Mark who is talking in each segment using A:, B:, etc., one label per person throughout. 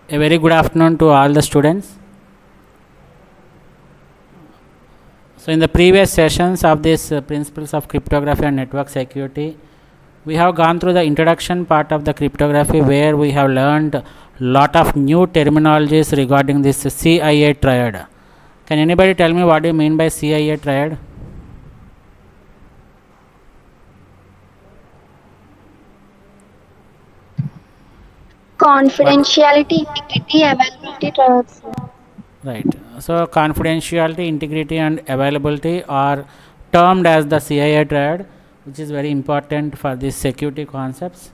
A: A very good afternoon to all the students. So in the previous sessions of this principles of cryptography and network security, we have gone through the introduction part of the cryptography, where we have learned lot of new terminologies regarding this CIA triad. Can anybody tell me what do you mean by CIA triad?
B: Confidentiality, integrity, availability triads.
A: Right. So confidentiality, integrity and availability are termed as the CIA triad, which is very important for these security concepts.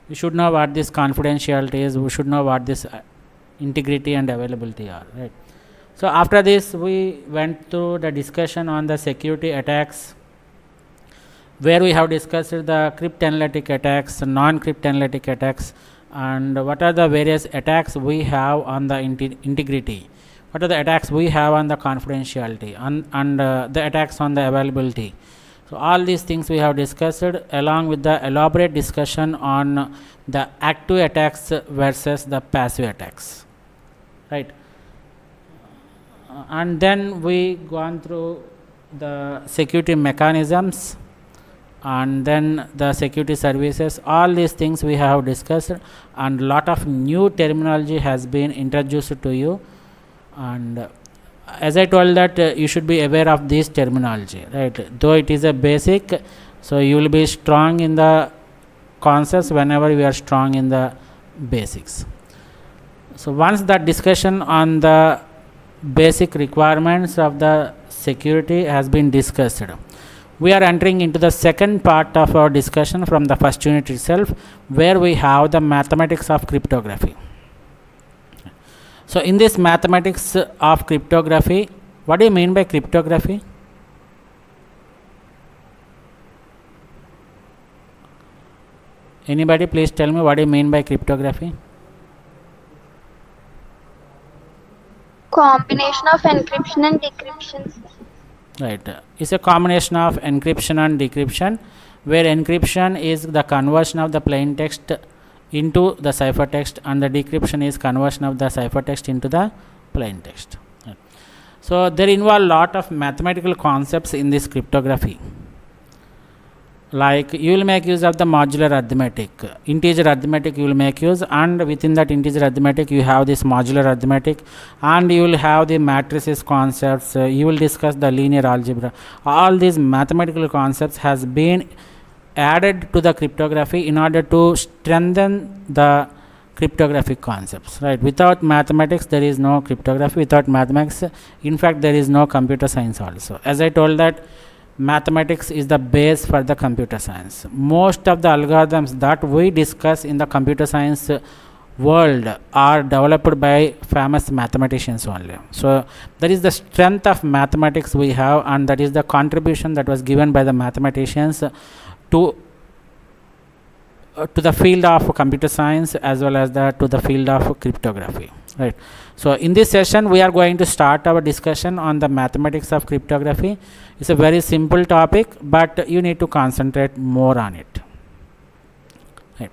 A: We should know what this confidentiality is. We should know what this integrity and availability are. Right. So after this, we went through the discussion on the security attacks, where we have discussed the cryptanalytic attacks, non-cryptanalytic attacks, and what are the various attacks we have on the integrity, what are the attacks we have on the confidentiality, and the attacks on the availability. So all these things we have discussed, along with the elaborate discussion on the active attacks versus the passive attacks, right? And then we gone through the security mechanisms, and then the security services. All these things we have discussed, and lot of new terminology has been introduced to you. And as I told that you should be aware of this terminology, right? Though it is a basic, so you will be strong in the concepts whenever we are strong in the basics. So once that discussion on the basic requirements of the security has been discussed, we are entering into the second part of our discussion from the first unit itself, where we have the mathematics of cryptography. So in this mathematics of cryptography, what do you mean by cryptography? Anybody please tell me what do you mean by cryptography?
B: Combination of encryption and decryption.
A: Right. It's a combination of encryption and decryption, where encryption is the conversion of the plain text into the ciphertext, and the decryption is conversion of the ciphertext into the plain text. Right. So there involve lot of mathematical concepts in this cryptography. Like you will make use of the modular arithmetic, integer arithmetic you will make use, and within that integer arithmetic you have this modular arithmetic, and you will have the matrices concepts, you will discuss the linear algebra. All these mathematical concepts has been added to the cryptography in order to strengthen the cryptographic concepts, right? Without mathematics there is no cryptography. Without mathematics, in fact, there is no computer science also. As I told that mathematics is the base for the computer science. Most of the algorithms that we discuss in the computer science world are developed by famous mathematicians only. So that is the strength of mathematics we have, and that is the contribution that was given by the mathematicians to the field of computer science, as well as to the field of cryptography, right? So in this session we are going to start our discussion on the mathematics of cryptography. It's a very simple topic, but you need to concentrate more on it, right?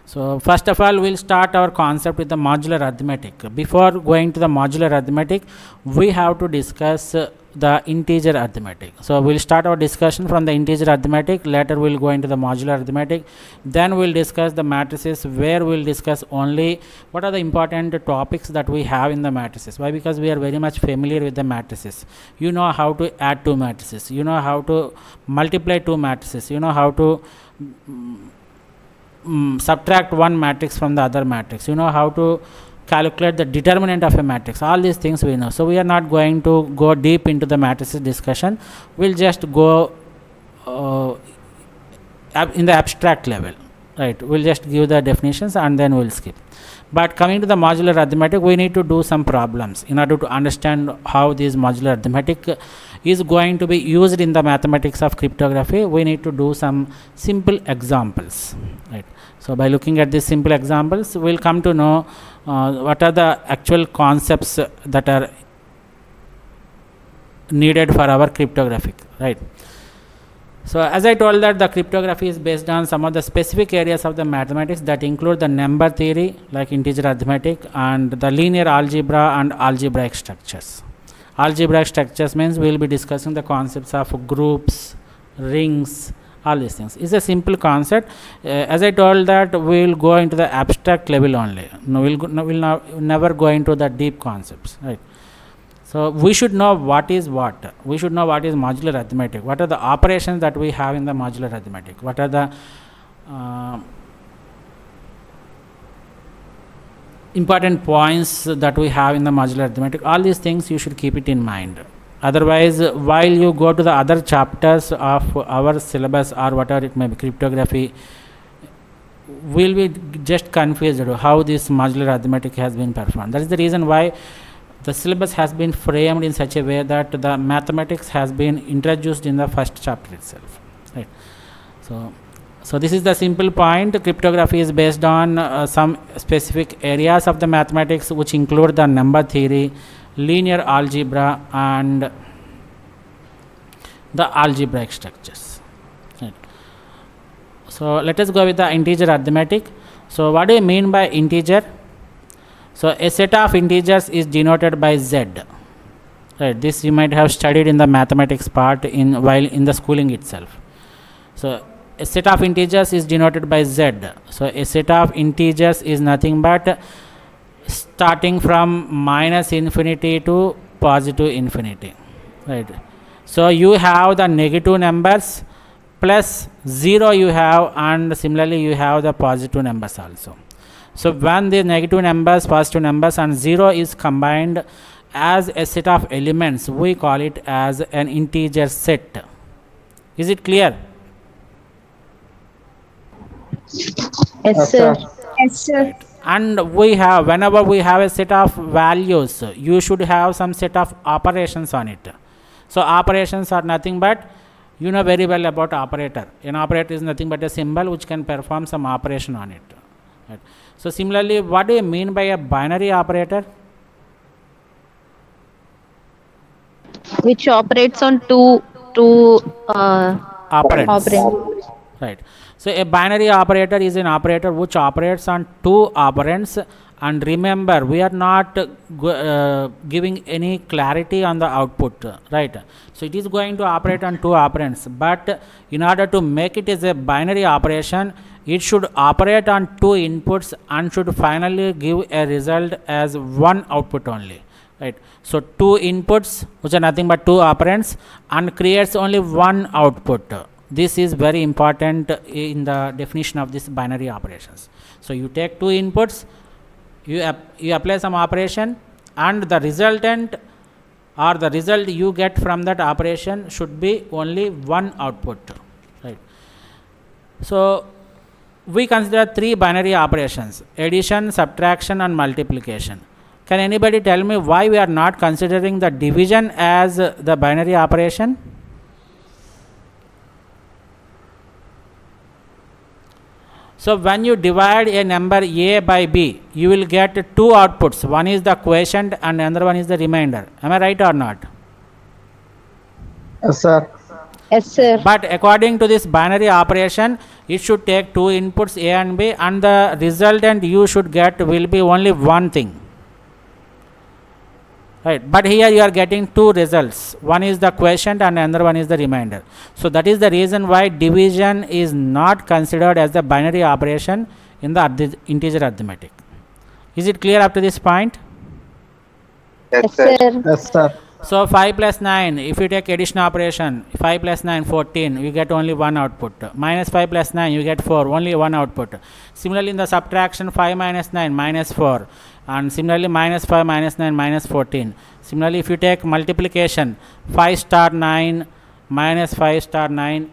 A: So first of all, we'll start our concept with the modular arithmetic. Before going to the modular arithmetic, we have to discuss the integer arithmetic. So we'll start our discussion from the integer arithmetic. Later we'll go into the modular arithmetic. Then we'll discuss the matrices, where we'll discuss only what are the important topics that we have in the matrices. Why? Because we are very much familiar with the matrices. You know how to add two matrices, you know how to multiply two matrices, you know how to subtract one matrix from the other matrix, you know how to calculate the determinant of a matrix. All these things we know. So we are not going to go deep into the matrices discussion. We'll just go in the abstract level, right? We'll just give the definitions and then we'll skip. But coming to the modular arithmetic, we need to do some problems in order to understand how this modular arithmetic is going to be used in the mathematics of cryptography. We need to do some simple examples, right? So by looking at these simple examples, we'll come to know what are the actual concepts that are needed for our cryptographic, right? So as I told that the cryptography is based on some of the specific areas of the mathematics that include the number theory like integer arithmetic and the linear algebra and algebraic structures. Algebraic structures means we will be discussing the concepts of groups, rings, all these things. It's a simple concept. As I told that we will go into the abstract level only. No, we'll never go into the deep concepts, right? So we should know what is what. We should know what is modular arithmetic. What are the operations that we have in the modular arithmetic? What are the important points that we have in the modular arithmetic? All these things you should keep it in mind. Otherwise, while you go to the other chapters of our syllabus or whatever it may be, cryptography, will be just confused how this modular arithmetic has been performed. That is the reason why the syllabus has been framed in such a way that the mathematics has been introduced in the first chapter itself, right? So this is the simple point. Cryptography is based on some specific areas of the mathematics which include the number theory, linear algebra and the algebraic structures, right? So let us go with the integer arithmetic. So what do you mean by integer? So a set of integers is denoted by z, right? This you might have studied in the mathematics part while in the schooling itself. So a set of integers is denoted by z. So a set of integers is nothing but starting from minus infinity to positive infinity, right? So you have the negative numbers plus 0 you have, and similarly you have the positive numbers also. So when the negative numbers, positive numbers and 0 is combined as a set of elements, we call it as an integer set. Is it clear?
B: Yes, sir. Yes, sir.
A: And we have, whenever we have a set of values, you should have some set of operations on it. So operations are nothing but, you know very well about operator. An operator is nothing but a symbol which can perform some operation on it, right? So similarly, what do you mean by a binary operator?
B: Which operates on two
A: operands. Right. So a binary operator is an operator which operates on two operands, and remember we are not giving any clarity on the output, right? So it is going to operate on two operands, but in order to make it as a binary operation, it should operate on two inputs and should finally give a result as one output only, right? So two inputs which are nothing but two operands and creates only one output. This is very important in the definition of this binary operations. So you take two inputs, you apply some operation, and the resultant or the result you get from that operation should be only one output, right? So we consider three binary operations: addition, subtraction and multiplication. Can anybody tell me why we are not considering the division as the binary operation? So when you divide a number a by b, you will get two outputs. One is the quotient and another one is the remainder. Am I right or not?
C: Yes, sir.
B: Yes, sir.
A: But according to this binary operation, it should take two inputs a and b, and the resultant you should get will be only one thing, right? But here you are getting two results. One is the quotient and another one is the remainder. So that is the reason why division is not considered as the binary operation in the integer arithmetic. Is it clear up to this point?
B: Yes, sir.
C: Yes, sir.
A: So 5 plus 9, if you take addition operation, 5 plus 9, 14, you get only one output. Minus 5 plus 9, you get 4, only one output. Similarly, in the subtraction, 5 minus 9, minus 4. And similarly, minus 5, minus 9, minus 14. Similarly, if you take multiplication, 5 star 9, minus 5 star 9.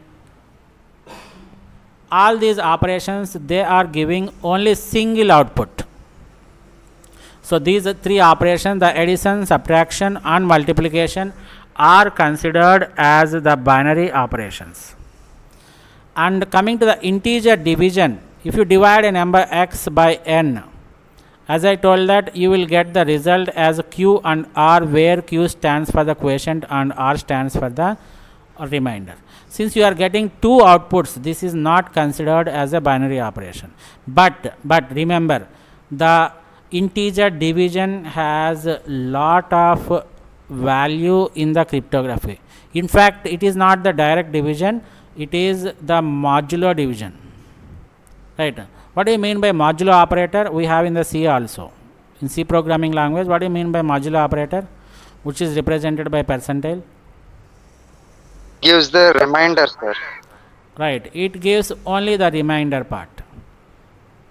A: All these operations, they are giving only single output. So these three operations, the addition, subtraction and multiplication, are considered as the binary operations. And coming to the integer division, if you divide a number x by n, as I told that you will get the result as q and r, where q stands for the quotient and r stands for the remainder. Since you are getting two outputs, this is not considered as a binary operation. But remember, the integer division has a lot of value in the cryptography. In fact, it is not the direct division, it is the modulo division. Right. What do you mean by modulo operator? We have in the C also. In C programming language, what do you mean by modulo operator, which is represented by percentile?
C: Gives the remainder, sir.
A: Right. It gives only the remainder part.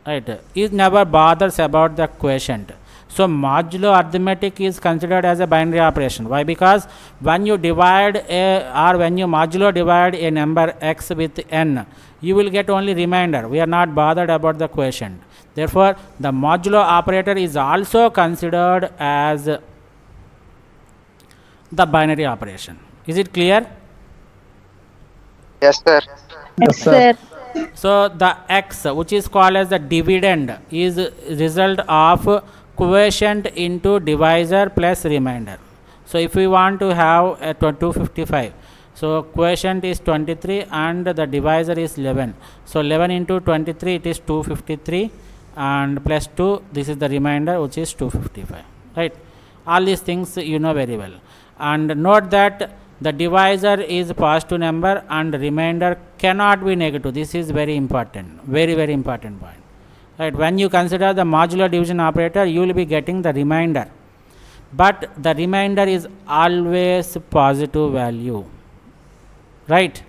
A: Right. It never bothers about the quotient. So modulo arithmetic is considered as a binary operation. Why? Because when you divide when you modulo divide a number x with n, you will get only remainder. We are not bothered about the quotient. Therefore, the modulo operator is also considered as the binary operation. Is it clear?
C: Yes, sir.
B: Yes, sir.
A: So the x, which is called as the dividend, is result of quotient into divisor plus remainder. So if we want to have a 255, so quotient is 23 and the divisor is 11. So 11 into 23, it is 253, and plus 2, this is the remainder, which is 255. Right. All these things you know very well. And note that the divisor is positive number and remainder cannot be negative. This is very important, very important point. Right. When you consider the modular division operator, you will be getting the remainder, but the remainder is always positive value. Right.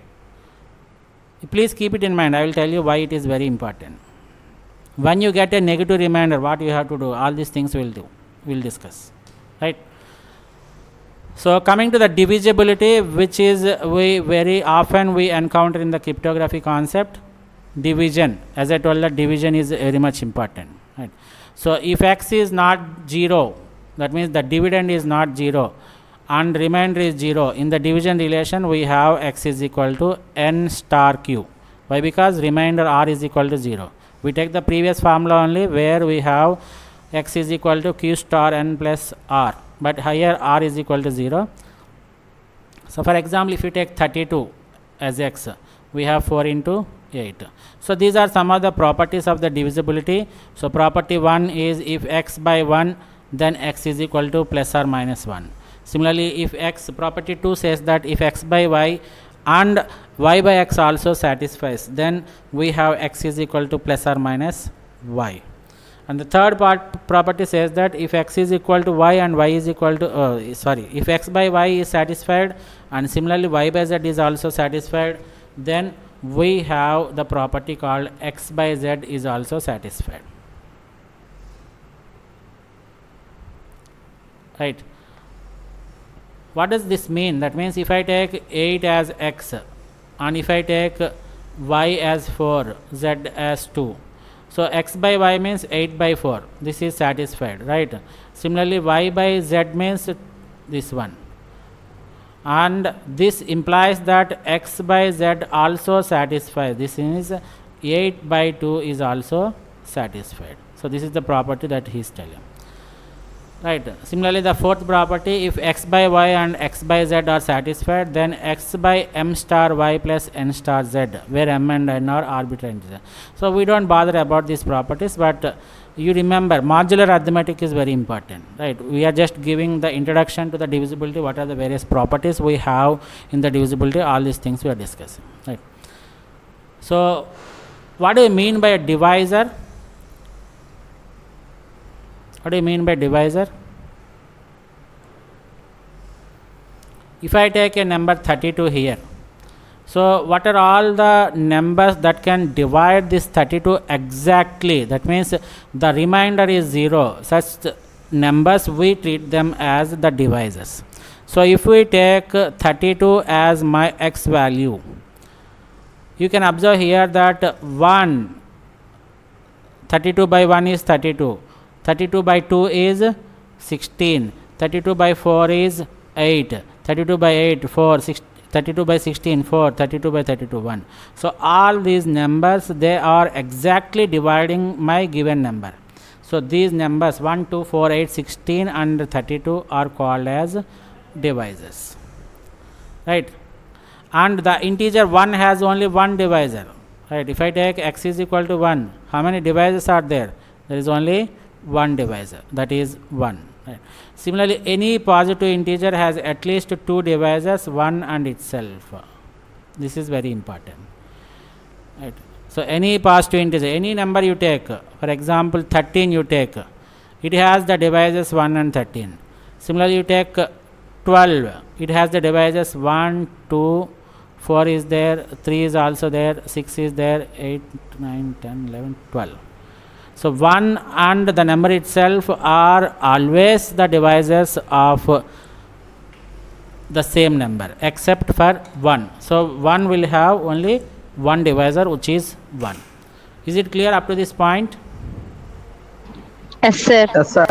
A: Please keep it in mind. I will tell you why it is very important. When you get a negative remainder, what you have to do? All these things we will discuss. Right. So coming to the divisibility, which is we very often we encounter in the cryptography concept. Division, as I told, that division is very much important. Right. So if x is not 0, that means the dividend is not 0 and remainder is 0. In the division relation, we have x is equal to n star q. Why? Because remainder r is equal to 0. We take the previous formula only, where we have x is equal to q star n plus r, but here r is equal to 0. So for example, if you take 32 as x, we have 4 into 8. So these are some of the properties of the divisibility. So property 1 is if x by 1, then x is equal to plus or minus 1. Similarly, if x, property 2 says that if x by y and y by x also satisfies, then we have x is equal to plus or minus y. And the third property says that if x is equal to y and y is equal to if x by y is satisfied and similarly y by z is also satisfied, then we have the property called x by z is also satisfied. Right. What does this mean? That means if I take 8 as x and if I take y as 4, z as 2, so x by y means 8 by 4. This is satisfied, right? Similarly, y by z means this one. And this implies that x by z also satisfies. This is 8 by 2 is also satisfied. So this is the property that he is telling. Right. Similarly, the fourth property, if x by y and x by z are satisfied, then x by m star y plus n star z, where m and n are arbitrary integers. So we don't bother about these properties, but you remember modular arithmetic is very important. Right. We are just giving the introduction to the divisibility, what are the various properties we have in the divisibility, all these things we are discussing. Right. So what do you mean by a divisor? What do you mean by divisor? If I take a number 32 here, so what are all the numbers that can divide this 32 exactly? That means the remainder is 0. Such numbers we treat them as the divisors. So if we take 32 as my x value, you can observe here that 32 by 1 is 32. 32 by 2 is 16, 32 by 4 is 8, 32 by 8, 4, 32 by 16, 4, 32 by 32, 1. So all these numbers, they are exactly dividing my given number. So these numbers 1, 2, 4, 8, 16 and 32 are called as divisors. Right. and the integer 1 has only one divisor, right? If I take x is equal to 1, how many divisors are there? There is only one divisor, that is 1, right? Similarly, any positive integer has at least two divisors, 1 and itself. This is very important, right? So any positive integer, any number you take, for example 13 you take, it has the divisors 1 and 13. Similarly, you take 12, it has the divisors 1, 2, 4 is there, 3 is also there, 6 is there, 8, 9, 10, 11, 12. So 1 and the number itself are always the divisors of the same number except for 1. So 1 will have only one divisor, which is 1. Is it clear up to this point?
B: Yes, sir.
C: Yes, sir.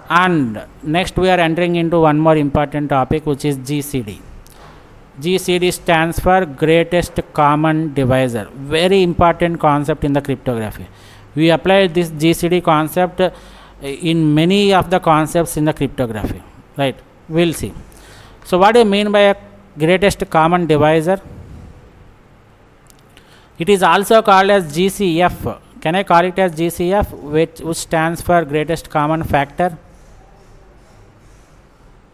A: And next we are entering into one more important topic, which is GCD. GCD stands for greatest common divisor. Very important concept in the cryptography. We apply this GCD concept in many of the concepts in the cryptography, right? We'll see. So what do you mean by a greatest common divisor? It is also called as GCF. Can I call it as GCF, which stands for greatest common factor?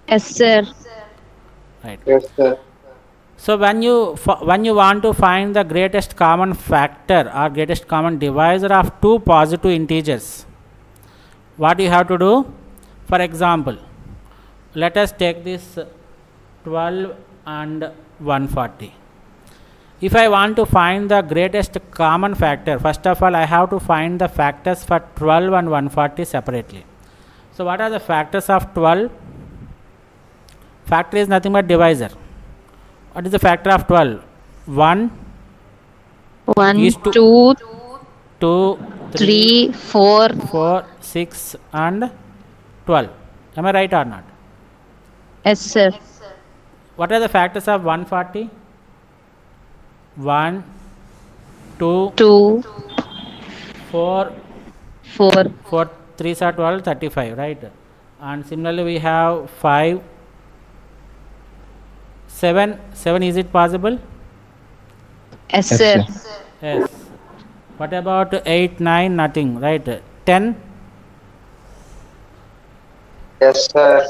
B: Yes, sir.
A: Right.
C: Yes, sir.
A: So when you want to find the greatest common factor or greatest common divisor of two positive integers, what you have to do? For example, let us take this 12 and 140. If I want to find the greatest common factor, first of all I have to find the factors for 12 and 140 separately. So what are the factors of 12? Factor is nothing but divisor. What is the factor of 12? 1 is
B: 2,
A: 2,
B: 3, 4.
A: 4, 6 and 12. Am I right or not?
B: Yes, sir.
A: What are the factors of 140? 1, 2,
B: 2,
A: 4,
B: 4.
A: 4, 3s are 12, 35, right? And similarly we have 5, 7, is it possible?
B: Yes,
C: Yes,
B: sir.
C: sir.
A: Yes. What about 8, 9, nothing, right? 10?
C: Yes, sir.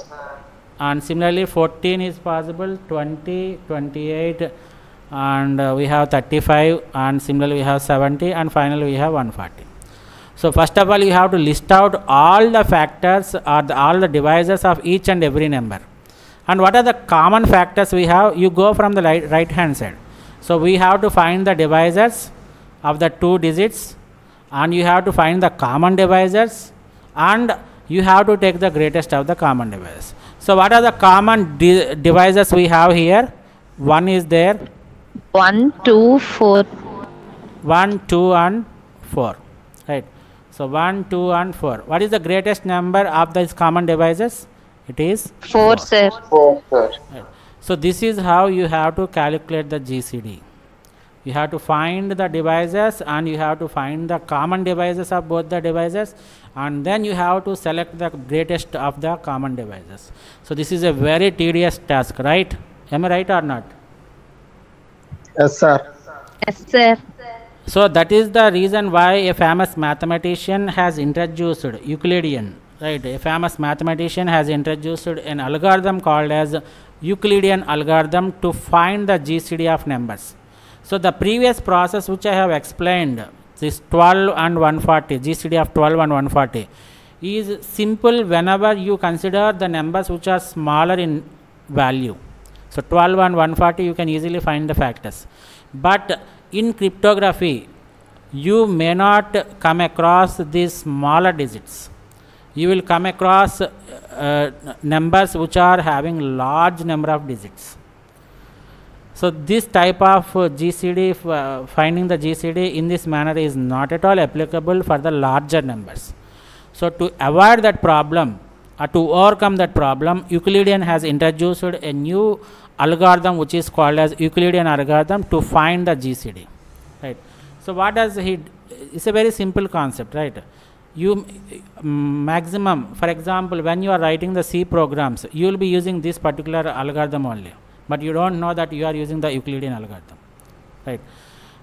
A: And similarly 14 is possible, 20, 28, and we have 35, and similarly we have 70, and finally we have 140. So first of all you have to list out all the factors or all the divisors of each and every number. And what are the common factors we have? You go from the right hand side. So we have to find the divisors of the two digits, and you have to find the common divisors, and you have to take the greatest of the common divisors. So what are the common divisors we have here? 1 is there.
B: 1, 2, 4.
A: 1, 2 and 4, right? So 1, 2 and 4. What is the greatest number of these common divisors? It is
B: 4, sir.
C: 4, sir.
A: right. So this is how you have to calculate the GCD. You have to find the divisors, and you have to find the common divisors of both the divisors, and then you have to select the greatest of the common divisors. So this is a very tedious task, right? Am I right or not?
C: Yes, sir.
B: Yes, sir.
A: So that is the reason why a famous mathematician has introduced Euclidean, right? A famous mathematician has introduced an algorithm called as Euclidean algorithm to find the GCD of numbers. So the previous process which I have explained, this 12 and 140, GCD of 12 and 140, is simple whenever you consider the numbers which are smaller in value. So 12 and 140 you can easily find the factors. But in cryptography you may not come across these smaller digits. You will come across numbers which are having large number of digits. So this type of GCD, finding the GCD in this manner is not at all applicable for the larger numbers. So to avoid that problem, or to overcome that problem, Euclidean has introduced a new algorithm which is called as Euclidean algorithm to find the GCD, right? So what does he? It's a very simple concept, right? You maximum, for example, when you are writing the C programs, you will be using this particular algorithm only. but you don't know that you are using the Euclidean algorithm, right?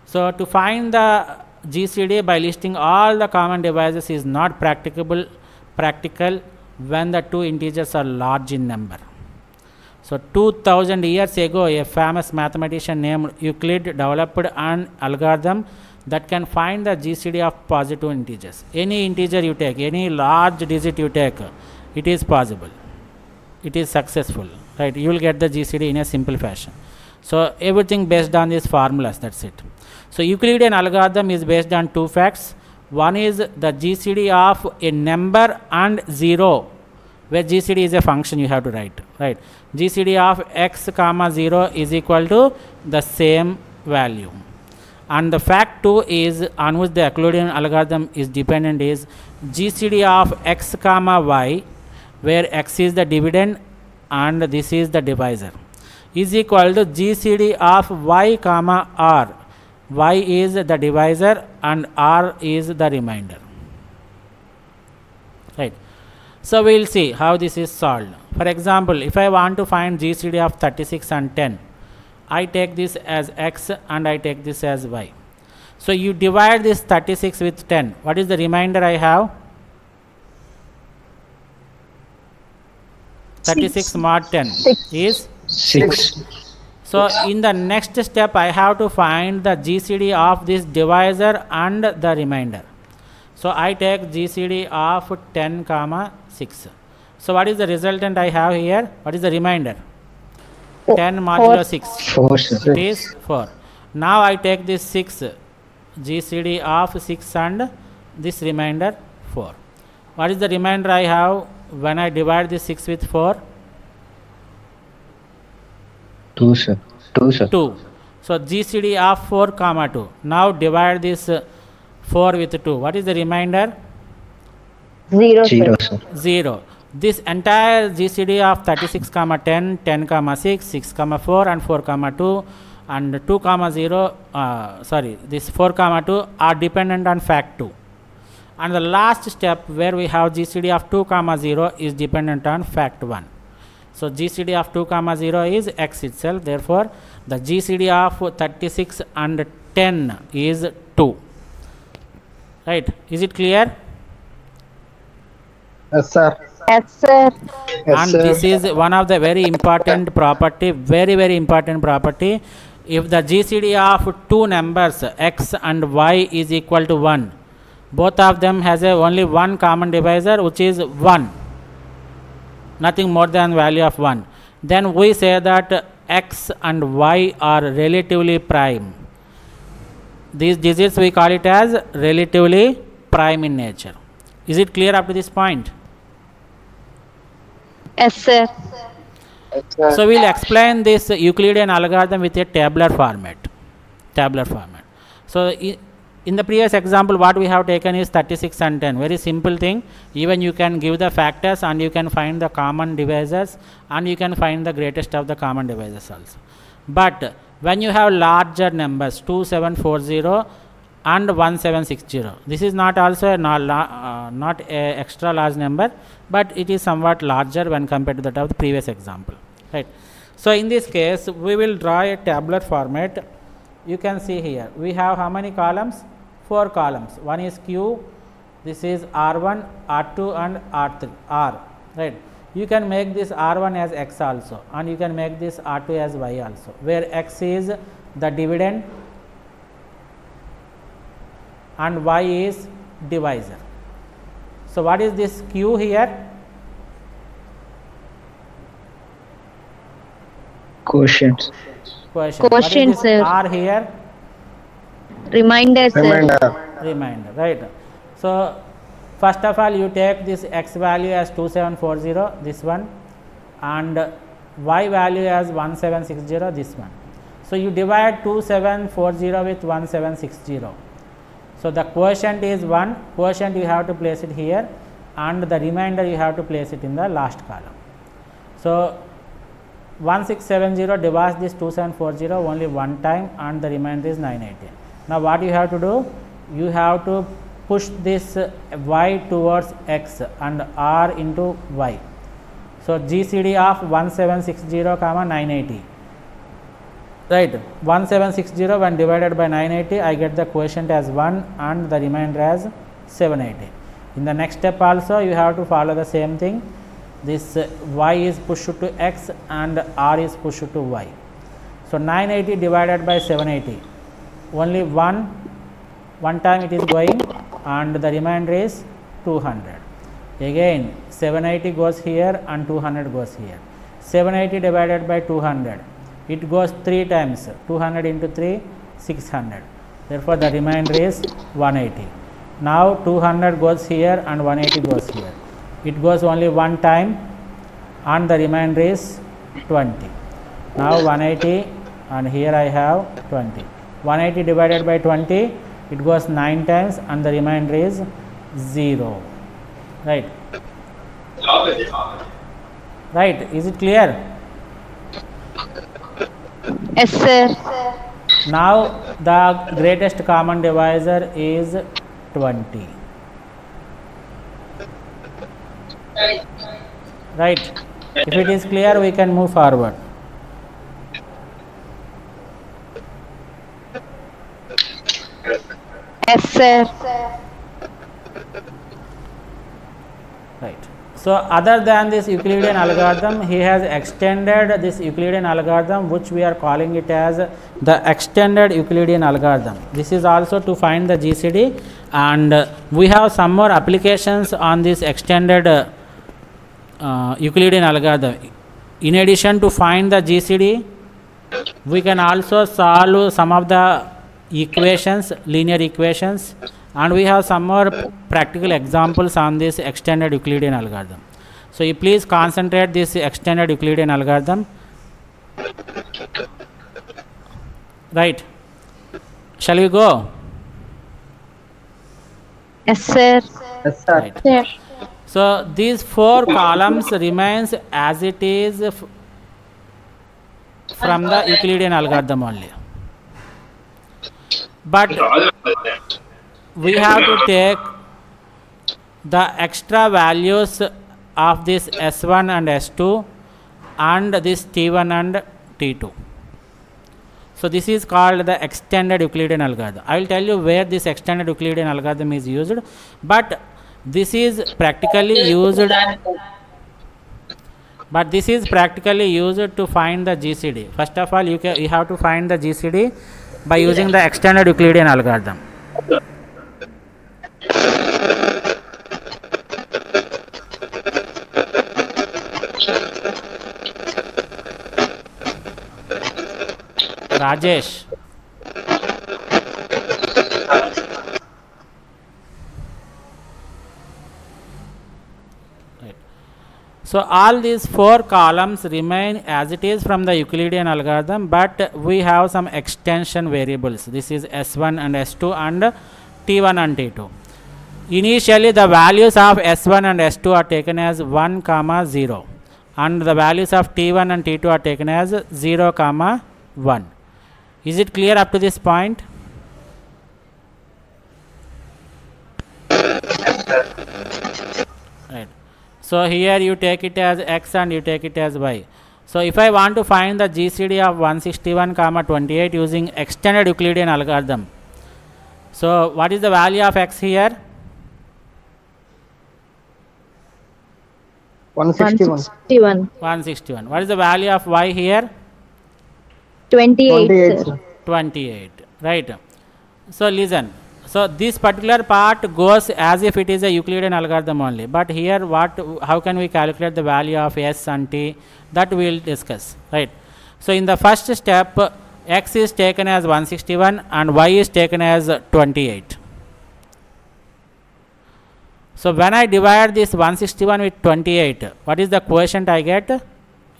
A: So to find the GCD by listing all the common divisors is not practical when the two integers are large in number. So 2000 years ago, a famous mathematician named Euclid developed an algorithm that can find the GCD of positive integers. Any integer you take, any large digit you take, it is possible. It is successful, right? You will get the GCD in a simple fashion. So everything based on these formulas, that's it. So Euclidean algorithm is based on two facts. One is the GCD of a number and 0, where GCD is a function you have to write, right? GCD of x comma 0 is equal to the same value. And the fact 2 is on which the Euclidean algorithm is dependent is GCD of x comma y, where x is the dividend and this is the divisor, is equal to GCD of y comma r. Y is the divisor and r is the remainder, right? So we will see how this is solved. For example, if I want to find GCD of 36 and 10, I take this as x and I take this as y. So you divide this 36 with 10. What is the remainder I have? 36 mod 10 is
C: 6.
A: So in the next step, I have to find the GCD of this divisor and the remainder. So I take GCD of 10 comma 6. So what is the resultant I have here? What is the remainder? 10 modulo 6.
C: 4, sir.
A: It is 4. Now I take this 6, GCD of 6 and this remainder 4. What is the remainder I have when I divide this 6 with 4?
C: 2, sir. 2, sir.
A: 2. So GCD of 4 comma 2. Now divide this 4 with 2. What is the remainder?
B: 0,
C: 0,
B: sir.
C: sir.
A: 0. This entire GCD of 36 comma 10, 10 comma 6, 6 comma 4 and 4 comma 2 and 2 comma 0, this 4 comma 2 are dependent on fact 2. And the last step where we have GCD of 2 comma 0 is dependent on fact 1. So GCD of 2 comma 0 is x itself. Therefore, the GCD of 36 and 10 is 2. Right? Is it clear?
C: Yes, sir.
B: Yes, sir.
C: Yes,
A: And
C: sir.
A: this is one of the very important property, very important property. If the GCD of two numbers x and y is equal to 1, both of them has only one common divisor, which is 1, nothing more than value of 1, then we say that x and y are relatively prime. These digits we call it as relatively prime in nature. Is it clear up to this point?
B: Yes, sir.
A: So we will explain this Euclidean algorithm with a tabular format. So in the previous example, what we have taken is 36 and 10. Very simple thing. Even you can give the factors and you can find the common divisors and you can find the greatest of the common divisors also. But when you have larger numbers 2740 and 1760, this is not also a not a extra large number, but it is somewhat larger when compared to that of the previous example, right? So in this case, we will draw a tabular format. You can see here we have how many columns? 4 columns. One is Q, this is R1, R2 and R3, R, right? You can make this R1 as X also and you can make this R2 as Y also, where X is the dividend and Y is divisor. So what is this Q here?
C: Quotient.
A: What is
B: Quotient,
A: this
B: sir.
A: R here?
B: Reminder, sir.
A: Remainder, right? So first of all, you take this X value as 2740, this one, and Y value as 1760, this one. So you divide 2740 with 1760. So the quotient is 1, quotient you have to place it here and the remainder you have to place it in the last column. So 1670 divides this 2740 only one time and the remainder is 980. Now what you have to do? You have to push this y towards x and r into y. So GCD of 1760 comma 980. right, 1760 when divided by 980, I get the quotient as 1 and the remainder as 780. In the next step also you have to follow the same thing. This y is pushed to x and r is pushed to y. So 980 divided by 780, only one time it is going and the remainder is 200. Again 780 goes here and 200 goes here. 780 divided by 200, it goes 3 times, 200 into 3, 600. Therefore the remainder is 180. Now 200 goes here and 180 goes here. It goes only one time and the remainder is 20. Now 180 and here I have 20. 180 divided by 20, it goes 9 times and the remainder is 0. Right. Right. Is it clear?
B: Yes, sir.
A: Now the greatest common divisor is 20. Right. If it is clear, we can move forward.
B: Yes, sir.
A: Right. So other than this Euclidean algorithm, he has extended this Euclidean algorithm, which we are calling it as the extended Euclidean algorithm. This is also to find the GCD, and we have some more applications on this extended Euclidean algorithm. In addition to find the GCD, we can also solve some of the equations, linear equations, and we have some more practical examples on this extended Euclidean algorithm. So you please concentrate this extended Euclidean algorithm. Right. Shall we go?
B: Yes, sir.
C: Yes, sir.
A: Right.
B: Sir.
A: So these 4 columns remains as it is from the Euclidean algorithm only. But we have to take the extra values of this S1 and S2 and this T1 and T2. So this is called the extended Euclidean algorithm. I will tell you where this extended Euclidean algorithm is used, but this is practically used to find the GCD. First of all, you have to find the GCD by using the extended Euclidean algorithm. Rajesh. Right. So all these 4 columns remain as it is from the Euclidean algorithm, but we have some extension variables. This is S1 and S2 and T1 and T2. Initially the values of S1 and S2 are taken as 1, 0, and the values of T1 and T2 are taken as 0, 1. Is it clear up to this point? Right. So here you take it as x and you take it as y. So if I want to find the GCD of 161, 28 using extended Euclidean algorithm, so what is the value of x here?
B: 161.
A: 161. What is the value of y here?
B: 28, sir.
A: 28. Right. So listen. So this particular part goes as if it is a Euclidean algorithm only. But here how can we calculate the value of s and t? That we will discuss. Right. So in the first step, x is taken as 161 and y is taken as 28. So when I divide this 161 with 28, what is the quotient I get?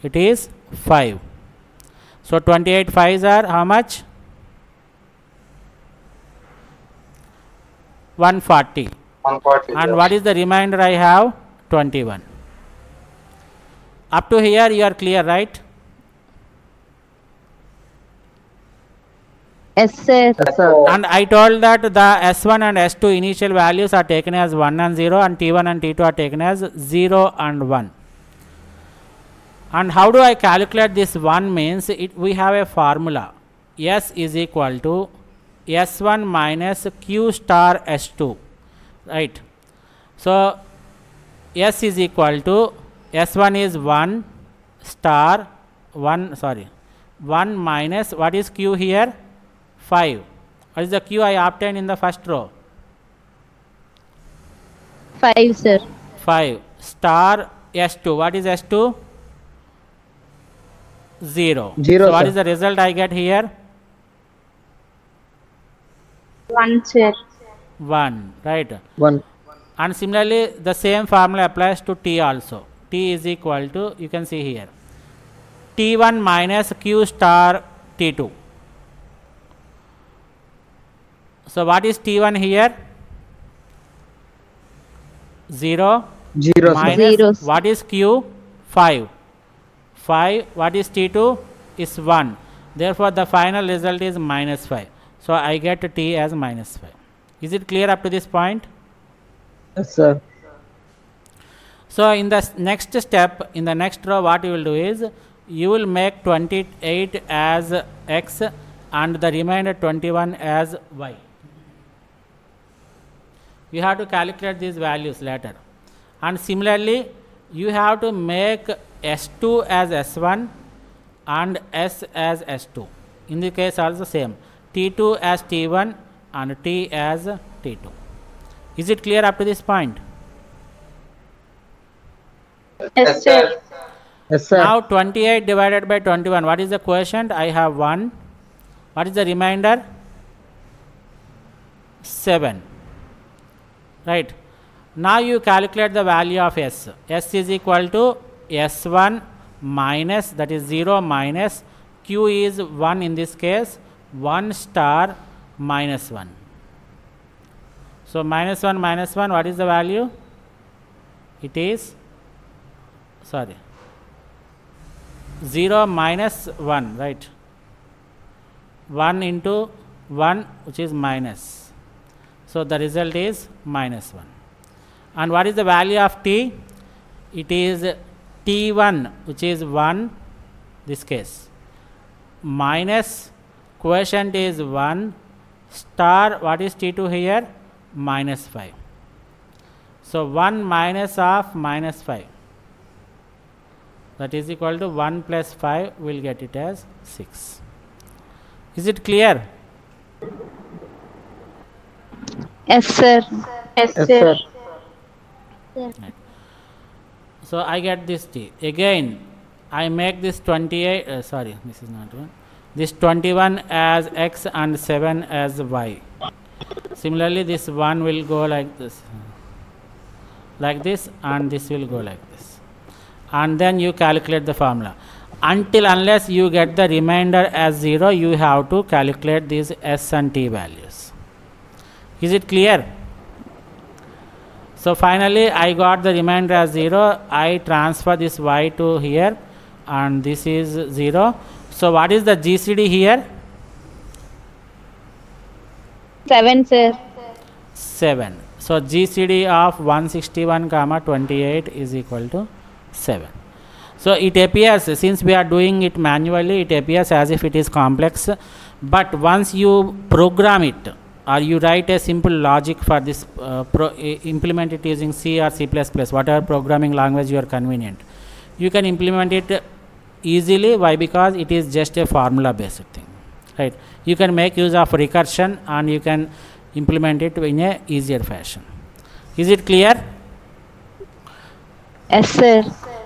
A: It is 5. So 28 5s are how much? 140. And what is the remainder I have? 21. Up to here you are clear, right?
B: Yes, sir.
C: Yes, sir.
A: And I told that the S1 and S2 initial values are taken as 1 and 0, and T1 and T2 are taken as 0 and 1. And how do I calculate this 1 means we have a formula. S is equal to S1 minus Q star S2, right? So S is equal to S1 is 1 star 1 minus what is Q here? 5. What is the Q I obtained in the first row?
B: 5, sir.
A: 5 star S2. What is S2? 0.
D: 0,
A: So what
D: sir.
A: is the result I get here?
B: 1, sir.
A: 1, right?
D: 1.
A: And similarly the same formula applies to T also. T is equal to, you can see here, T1 minus Q star T2. So what is T1 here? 0
D: 0, sir.
A: minus
B: 0.
A: what is Q? 5. 5. What is T2? Is 1. Therefore the final result is minus 5. So I get T as minus 5. Is it clear up to this point?
D: Yes, sir.
A: So in the next step, in the next row, what you will do is, you will make 28 as X and the remainder 21 as Y. You have to calculate these values later. And similarly, you have to make S2 as S1 and S as S2. In the case also same, T2 as T1 and T as T2. Is it clear up to this point?
B: Yes, sir.
D: Yes, sir.
A: Now 28 divided by 21, what is the quotient? I have 1. What is the remainder? 7. Right. Now you calculate the value of S. S is equal to S1 minus, that is 0 minus, Q is 1 in this case, 1 star minus 1. So minus 1, what is the value? It is, 0 minus 1, right? 1 into 1, which is minus. So the result is minus 1. And what is the value of T? It is T1, which is 1, this case, minus quotient is 1 star, what is T2 here? Minus 5. So 1 minus of minus 5, that is equal to 1 plus 5, we will get it as 6. Is it clear?
B: Yes, sir. Yes,
D: Yes, sir.
A: Right. So I get this T. Again, I make this 28, this is not one. This 21 as X and 7 as Y. Similarly, this 1 will go like this, and this will go like this. And then you calculate the formula. Unless you get the remainder as 0, you have to calculate these S and T values. Is it clear? So finally, I got the remainder as 0. I transfer this Y to here, and this is 0. So what is the GCD here?
B: 7, sir.
A: 7. So GCD of 161 comma 28 is equal to 7. So it appears, since we are doing it manually, it appears as if it is complex, but once you program it or you write a simple logic for this, implement it using C or C++, whatever programming language you are convenient, you can implement it easily. Why? Because it is just a formula based thing, right? You can make use of recursion and you can implement it in a easier fashion. Is it clear?
B: Yes, sir.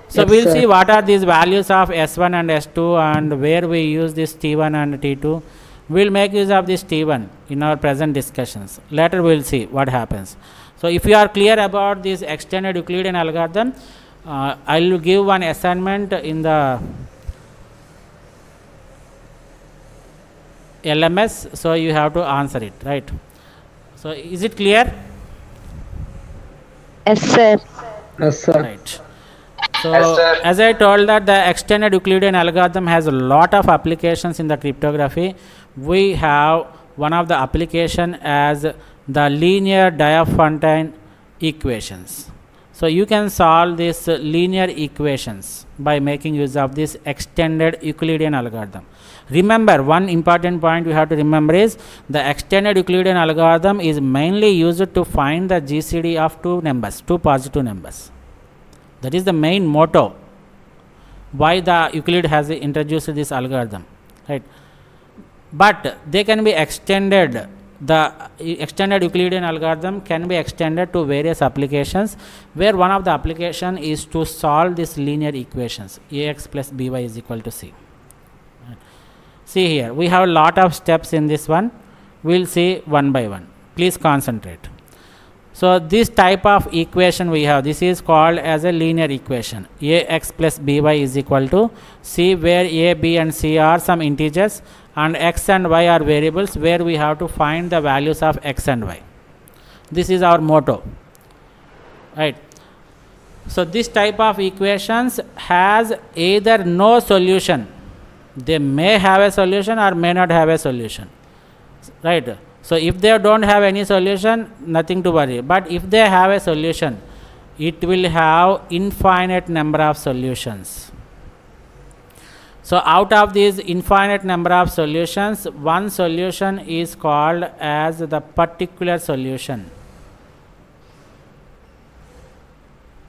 A: So
D: Yes,
A: we'll
D: sir.
A: see what are these values of S1 and S2 and where we use this T1 and T2. We'll make use of this T1 in our present discussions. Later we'll see what happens. So if you are clear about this extended Euclidean algorithm, I'll give one assignment in the LMS, so you have to answer it, right? So is it clear?
B: Yes, sir.
D: Yes, sir.
A: Right. So as I told that the extended Euclidean algorithm has a lot of applications in the cryptography. We have one of the application as the linear Diophantine equations. So you can solve these linear equations by making use of this extended Euclidean algorithm. Remember, one important point we have to remember is the extended Euclidean algorithm is mainly used to find the GCD of two positive numbers. That is the main motto why the Euclid has introduced this algorithm, right? But they can be extended. The extended Euclidean algorithm can be extended to various applications, where one of the application is to solve these linear equations ax plus by is equal to c. Right. See here, we have a lot of steps in this one. We will see one by one. Please concentrate. So this type of equation we have, this is called as a linear equation. Ax plus by is equal to c, where a, b and c are some integers, and x and y are variables where we have to find the values of x and y. This is our motto, right? So this type of equations has either no solution, they may have a solution or may not have a solution, right? So if they don't have any solution, nothing to worry, but if they have a solution, it will have infinite number of solutions. So out of these infinite number of solutions, one solution is called as the particular solution,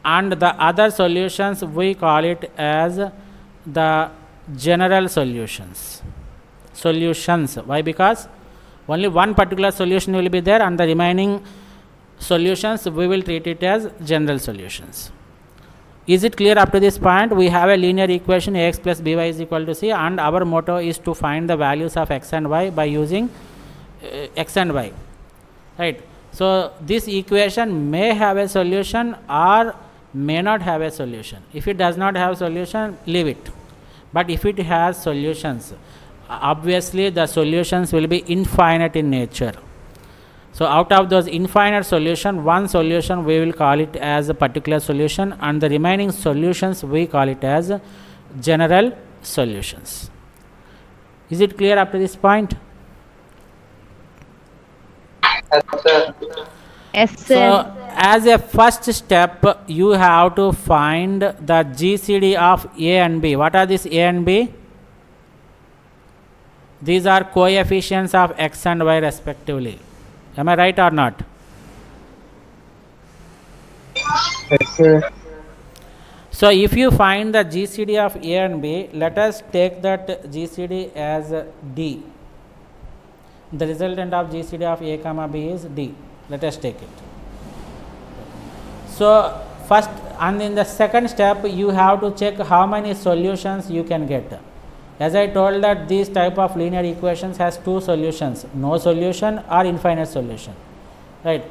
A: and the other solutions we call it as the general solutions. Why? Because only one particular solution will be there, and the remaining solutions we will treat it as general solutions. Is it clear up to this point? We have a linear equation ax plus by is equal to c, and our motto is to find the values of x and y by using x and y, right? So this equation may have a solution or may not have a solution. If it does not have solution, leave it. But if it has solutions, obviously the solutions will be infinite in nature. So out of those infinite solution, one solution we will call it as a particular solution, and the remaining solutions we call it as general solutions. Is it clear up to this point?
B: Yes, sir.
A: So as a first step, you have to find the GCD of A and B. What are these A and B? These are coefficients of x and y respectively. Am I right or not?
D: Yes, sir.
A: So if you find the GCD of A and B, let us take that GCD as D. The resultant of GCD of A comma B is D. Let us take it. So first, and in the second step, you have to check how many solutions you can get. As I told that these type of linear equations has two solutions, no solution or infinite solution, right?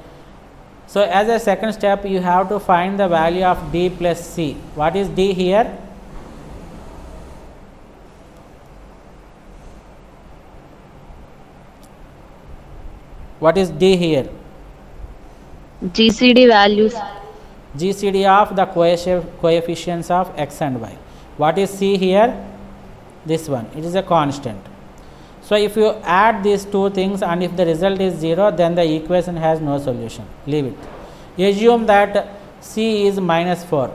A: So as a second step, you have to find the value of D plus C. What is D here? What is D here?
B: GCD values.
A: GCD of the coefficients of x and y. What is C here? This one, it is a constant. So if you add these two things and if the result is 0, then the equation has no solution. Leave it. Assume that C is minus 4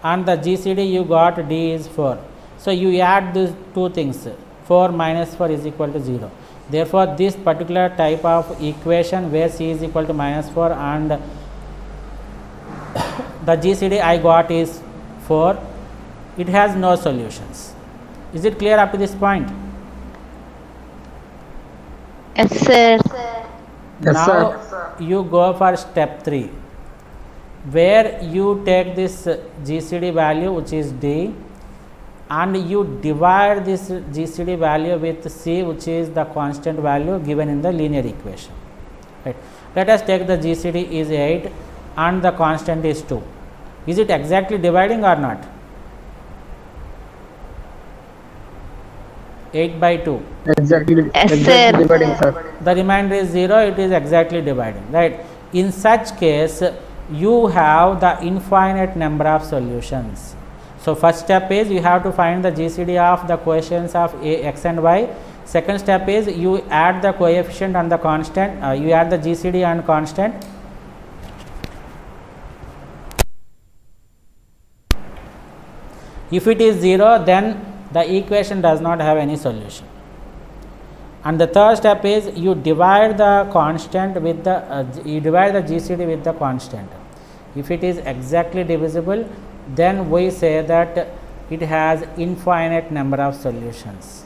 A: and the GCD you got D is 4. So you add these two things, 4 minus 4 is equal to 0. Therefore this particular type of equation where C is equal to minus 4 and the GCD I got is 4, it has no solutions. Is it clear up to this point?
B: Yes, sir.
D: Yes,
A: Now
D: sir.
A: you go for step 3, where you take this GCD value which is D and you divide this GCD value with C, which is the constant value given in the linear equation, right? Let us take the GCD is 8 and the constant is 2. Is it exactly dividing or not? 8 by 2.
D: Exactly.
B: Yes,
D: exactly
B: sir.
D: dividing, sir.
A: The remainder is 0, it is exactly dividing, right? In such case, you have the infinite number of solutions. So first step is you have to find the GCD of the coefficients of x and y. Second step is you add the coefficient and the constant, you add the GCD and constant. If it is 0, then the equation does not have any solution. And the third step is you divide the constant with the you divide the GCD with the constant. If it is exactly divisible, then we say that it has infinite number of solutions.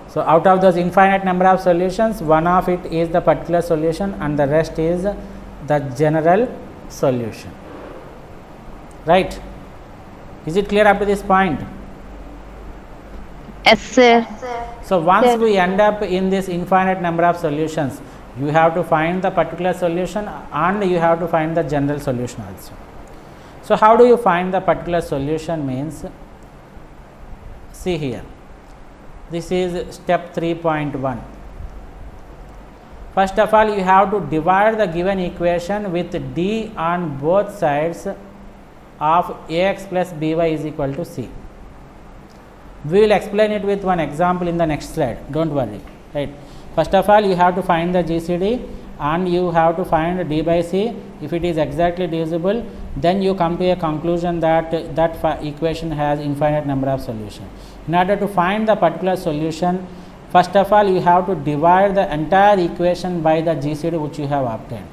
A: So out of those infinite number of solutions, one of it is the particular solution and the rest is the general solution. Right? Is it clear up to this point?
B: Yes, sir.
A: So once we end up in this infinite number of solutions, you have to find the particular solution and you have to find the general solution also. So how do you find the particular solution means, see here, this is step 3.1. First of all, you have to divide the given equation with d on both sides of ax plus by is equal to c. We will explain it with one example in the next slide, don't worry, right. First of all, you have to find the GCD and you have to find d by c. If it is exactly divisible, then you come to a conclusion that that equation has infinite number of solutions. In order to find the particular solution, first of all, you have to divide the entire equation by the GCD which you have obtained.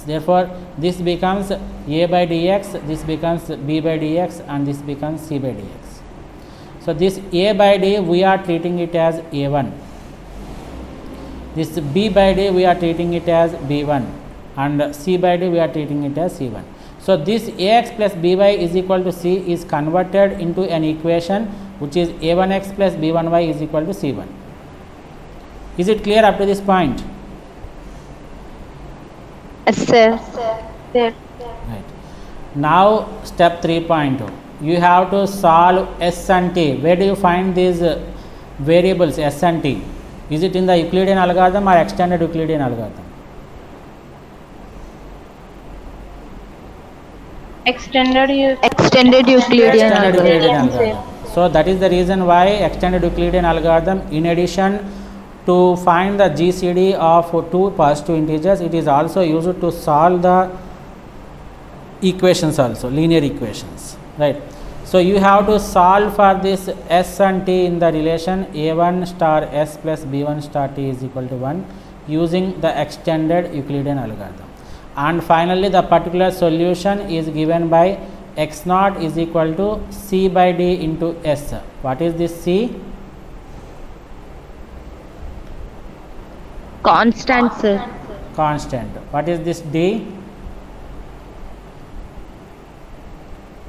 A: Therefore, this becomes a by dx, this becomes b by dx and this becomes c by dx. So this a by d we are treating it as a1, this b by d we are treating it as b1 and c by d we are treating it as c1. So this ax plus by is equal to c is converted into an equation which is a1x plus b1y is equal to c1. Is it clear up to this point?
B: Yes, sir.
A: Right. Now step 3.2. You have to solve s and t. Where do you find these variables s and t? Is it in the Euclidean algorithm or extended Euclidean algorithm?
B: Extended Euclidean
A: algorithm. So that is the reason why extended Euclidean algorithm, in addition to find the GCD of two positive integers, it is also used to solve the equations also, linear equations, right. So you have to solve for this s and t in the relation a1 star s plus b1 star t is equal to 1 using the extended Euclidean algorithm. And finally, the particular solution is given by x naught is equal to c by d into s. What is this c?
B: Constant, sir.
A: Constant. What is this d?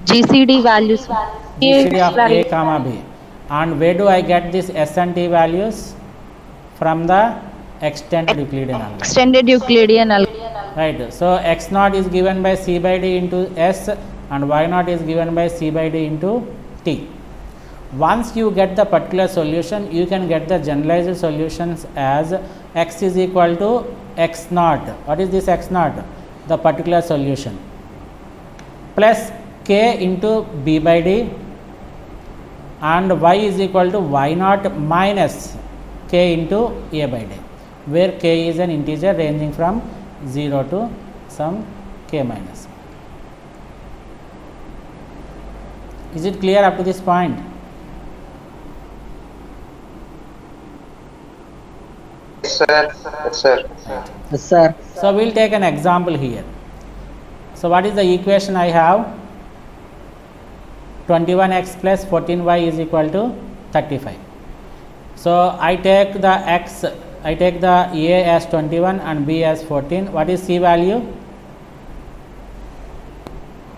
B: GCD values.
A: GCD of a comma b. And where do I get this s and t values? From the extended Euclidean algorithm.
B: Extended Euclidean algorithm.
A: Right. So x naught is given by c by d into s and y naught is given by c by d into t. Once you get the particular solution, you can get the generalized solutions as x is equal to x naught. What is this x naught? The particular solution plus k into b by d and y is equal to y naught minus k into a by d, where k is an integer ranging from 0 to some k minus. Is it clear up to this point?
D: Yes, sir. Yes, sir.
C: Yes, sir.
A: So we will take an example here. So what is the equation I have? 21x plus 14y is equal to 35. So I take the x, I take the a as 21 and b as 14. What is c value?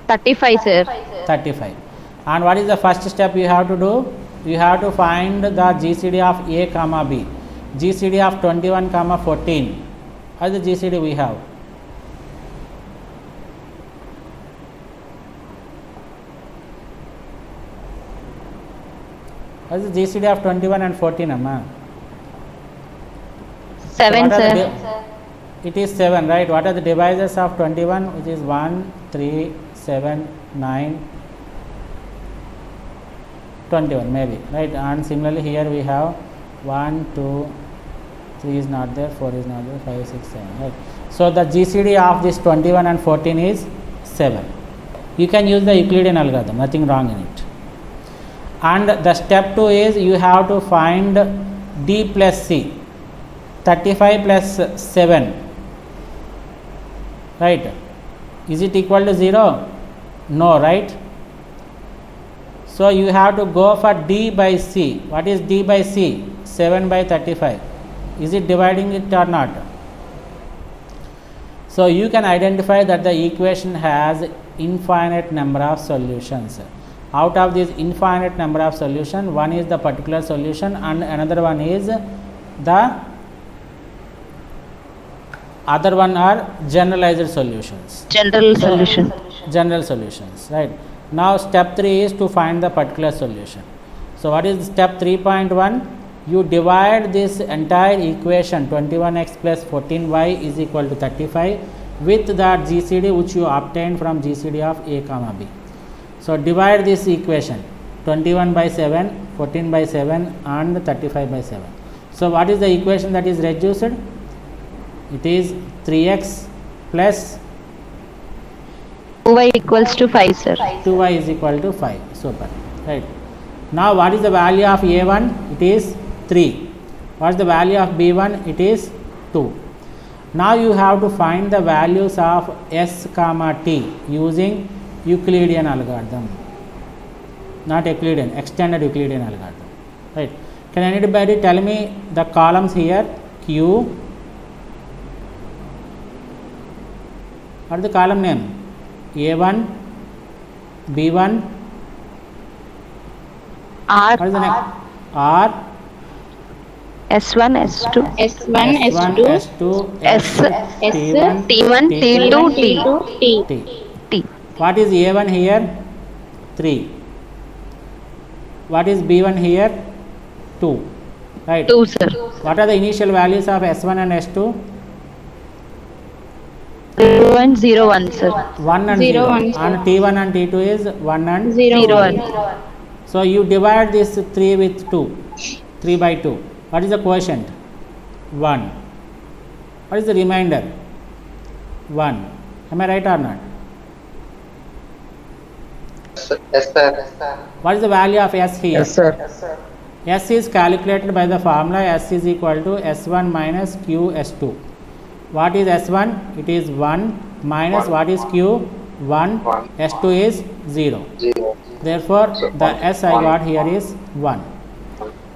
B: 35, sir.
A: 35. And what is the first step you have to do? You have to find the GCD of a comma b. GCD of 21 comma 14. What is the GCD we have? What is the GCD of 21 and 14, Amma?
B: 7,
A: So
B: sir.
A: it is 7, right? What are the divisors of 21? Which is 1, 3, 7, 9, 21 maybe, right? And similarly here we have 1, 2, 3 is not there, 4 is not there, 5, 6, 7, right? So the GCD of this 21 and 14 is 7. You can use the Euclidean algorithm, nothing wrong in it. And the step 2 is you have to find D plus C, 35 plus 7, right? Is it equal to 0? No, right? So you have to go for D by C. What is D by C? 7 by 35. Is it dividing it or not? So you can identify that the equation has infinite number of solutions. Out of this infinite number of solution, one is the particular solution and another one is the other one are generalized solutions.
B: General solution.
A: General solutions, right? Now step 3 is to find the particular solution. So what is step 3.1? You divide this entire equation 21x plus 14y is equal to 35 with the GCD which you obtained from GCD of a comma b. So divide this equation 21 by 7, 14 by 7 and 35 by 7. So what is the equation that is reduced? It is 3x plus
B: 2y equals to 5, sir.
A: 2y is equal to 5. Super, right? Now what is the value of a1? It is 3. What is the value of b1? It is 2. Now you have to find the values of s comma t using Euclidean algorithm, not Euclidean, extended Euclidean algorithm, right? Can anybody tell me the columns here? Q, what is the column name? A1, B1,
B: R,
A: what is the next? R,
B: S1, S2,
E: S1,
A: S1,
E: S2,
A: S2,
B: S,
A: T1,
B: T1, T2,
E: T2,
B: T.
A: T.
B: T.
A: What is A1 here? 3. What is B1 here? 2. Right.
B: 2, sir.
A: What are the initial values of S1 and S2?
B: 1, 0, 1, sir.
A: 1 and 0.
E: 0, 1,
A: And T1 and T2 is 1 and
E: 0,
B: 0,
E: 1.
B: 1.
A: So you divide this 3 with 2. 3 by 2. What is the quotient? 1. What is the remainder? 1. Am I right or not?
D: Yes, sir.
A: What is the value of S here?
C: Yes, sir.
A: S is calculated by the formula S is equal to S1 minus Q S2. What is S1? It is 1 minus
D: 1.
A: what is Q? 1.
D: 1.
A: S2 is 0.
D: 0.
A: Therefore,
D: So,
A: the
D: 1.
A: S I got here is 1.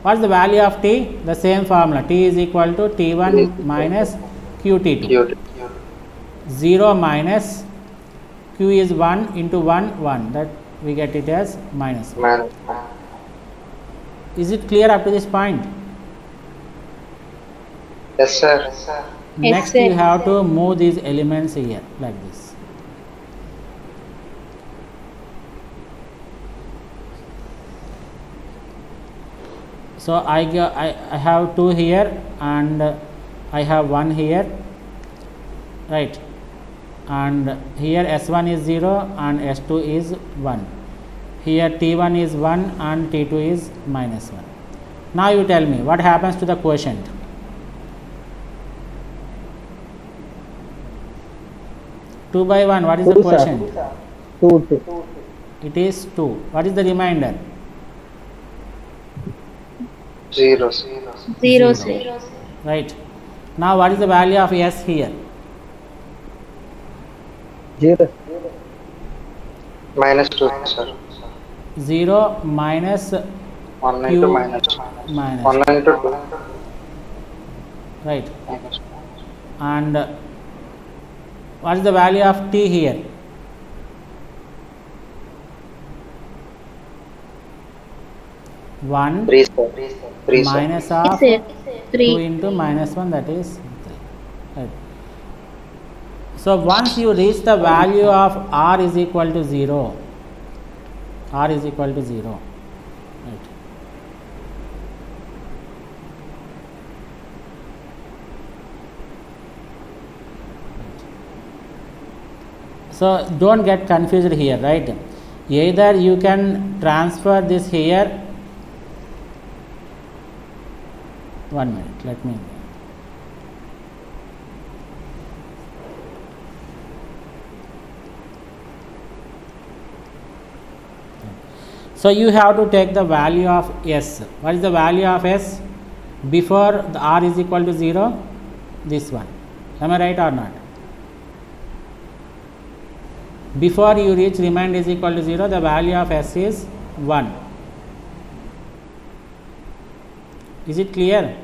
A: What is the value of T? The same formula. T is equal to T1 minus QT2.
D: Q.
A: 0 minus Q is 1 into 1, 1. That we get it as minus 1.
D: Man.
A: Is it clear up to this point?
D: Yes, sir.
E: Yes,
A: Next,
E: sir.
A: you have to move these elements here like this. So I have 2 here and I have 1 here, right? And here S1 is 0 and S2 is 1. Here T1 is 1 and T2 is minus 1. Now you tell me what happens to the quotient. Two by 1, what is the
C: 2, sir.
A: quotient?
C: 2.
A: It is 2. What is the remainder?
D: 0.
E: 0, sir.
A: Right. Now what is the value of S here?
C: 0.
D: Minus 2, sir.
A: 0 minus
D: 1
A: Q
D: into minus.
A: minus.
D: 1 into 2.
A: Right.
D: Minus 2.
A: And what is the value of T here? One
D: 3, sir. 3, sir.
A: minus of
E: Sir.
A: 2
E: 3.
A: into minus 1, that is 3. Right. So once you reach the value of R is equal to 0, R is equal to 0. Right. So don't get confused here, right? Either you can transfer this here. One minute, let me. So you have to take the value of s. What is the value of s before the r is equal to 0? This one. Am I right or not? Before you reach remind is equal to 0, the value of s is 1. Is it clear?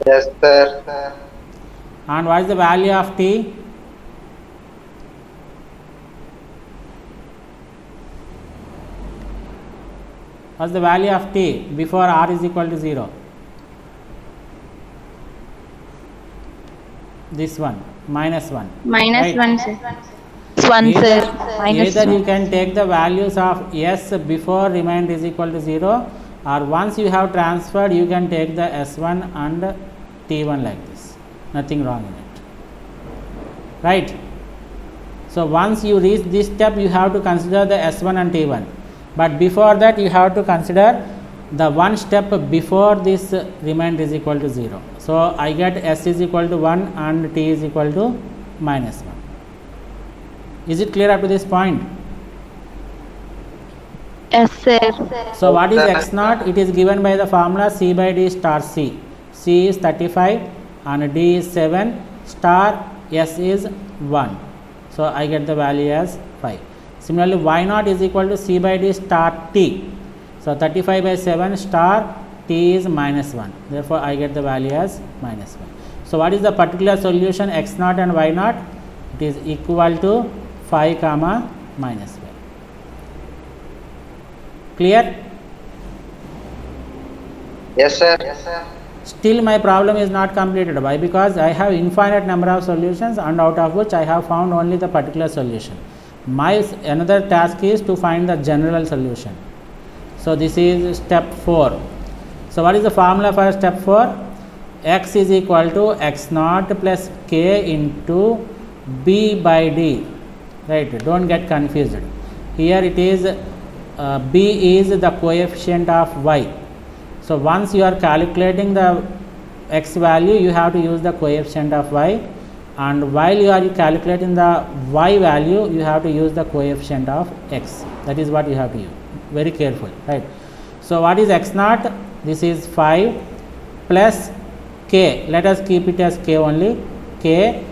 D: Yes, sir.
A: And what is the value of t? What's the value of t before r is equal to 0? This one, minus 1.
E: Minus
A: Right.
E: 1, sir.
B: 1, sir. Minus
A: Either
B: 1.
A: you can take the values of s before remainder is equal to 0, or once you have transferred you can take the s1 and t1 like this. Nothing wrong in it. Right. So once you reach this step you have to consider the s1 and t1. But before that you have to consider the one step before this remainder is equal to 0. So I get s is equal to 1 and t is equal to minus 1. Is it clear up to this point?
B: Yes, sir.
A: So what is x naught? It is given by the formula c by d star c. C is 35 and d is 7 star s is 1. So I get the value as 5. Similarly, y naught is equal to c by d star t. So 35 by 7 star t is minus 1. Therefore, I get the value as minus 1. So what is the particular solution x naught and y naught? It is equal to 5 comma minus 5. Clear?
D: Yes, sir. Yes, sir.
A: Still my problem is not completed. Why? Because I have infinite number of solutions and out of which I have found only the particular solution. My another task is to find the general solution. So this is step 4. So what is the formula for step 4? X is equal to x naught plus k into b by d. Right, don't get confused. Here it is b is the coefficient of y. So once you are calculating the x value you have to use the coefficient of y, and while you are calculating the y value you have to use the coefficient of x. That is what you have to use. Very careful, right? So what is x naught? This is 5 plus k. Let us keep it as k only. K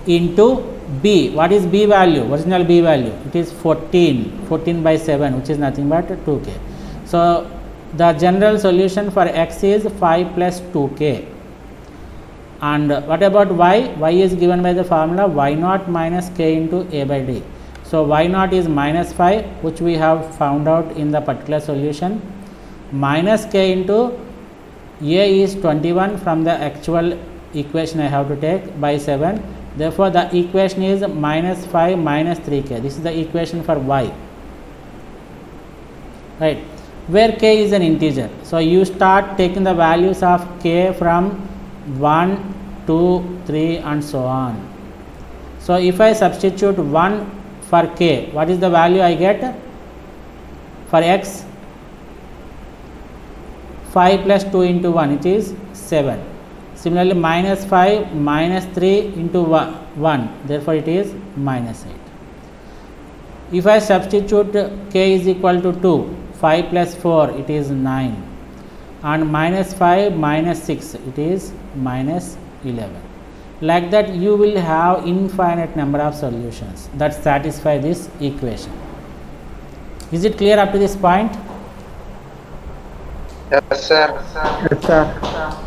A: into b. What is b value? Original b value. It is 14. 14 by 7, which is nothing but 2k. So the general solution for x is 5 plus 2k. And what about y? Y is given by the formula y naught minus k into a by d. So y naught is minus 5, which we have found out in the particular solution, minus k into a is 21 from the actual equation I have to take by 7. Therefore the equation is minus 5 minus 3k. This is the equation for y, right, where k is an integer. So you start taking the values of k from 1, 2, 3 and so on. So if I substitute 1 for k, what is the value I get? For x, 5 plus 2 into 1, it is 7. Similarly, minus 5 minus 3 into 1, therefore it is minus 8. If I substitute k is equal to 2, 5 plus 4, it is 9, and minus 5 minus 6, it is minus 11. Like that you will have infinite number of solutions that satisfy this equation. Is it clear up to this point?
D: Yes, sir.
C: Yes, sir.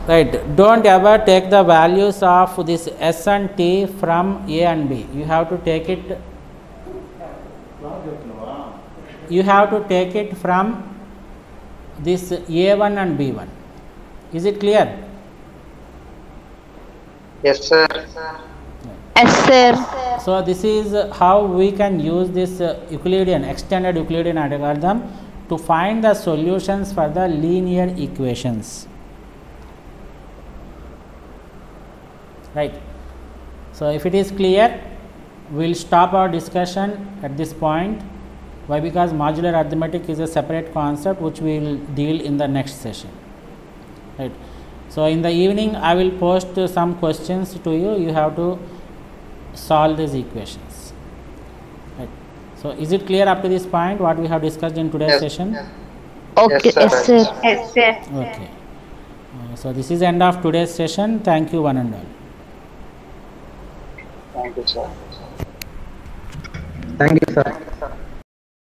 A: Right, don't ever take the values of this s and t from a and b. You have to take it from this a1 and b1. Is it clear?
D: Yes, sir.
B: Yes, sir.
A: So this is how we can use this Euclidean, extended Euclidean algorithm to find the solutions for the linear equations. Right. So if it is clear, we will stop our discussion at this point. Why? Because modular arithmetic is a separate concept which we will deal in the next session. Right. So in the evening I will post some questions to you. You have to solve these equations. Right. So is it clear up to this point what we have discussed in today's
D: Yes.
A: session?
B: Okay, yes, sir.
E: Yes, sir.
A: Okay. So this is end of today's session. Thank you one and all.
D: Thank you, sir.
C: Thank you, sir.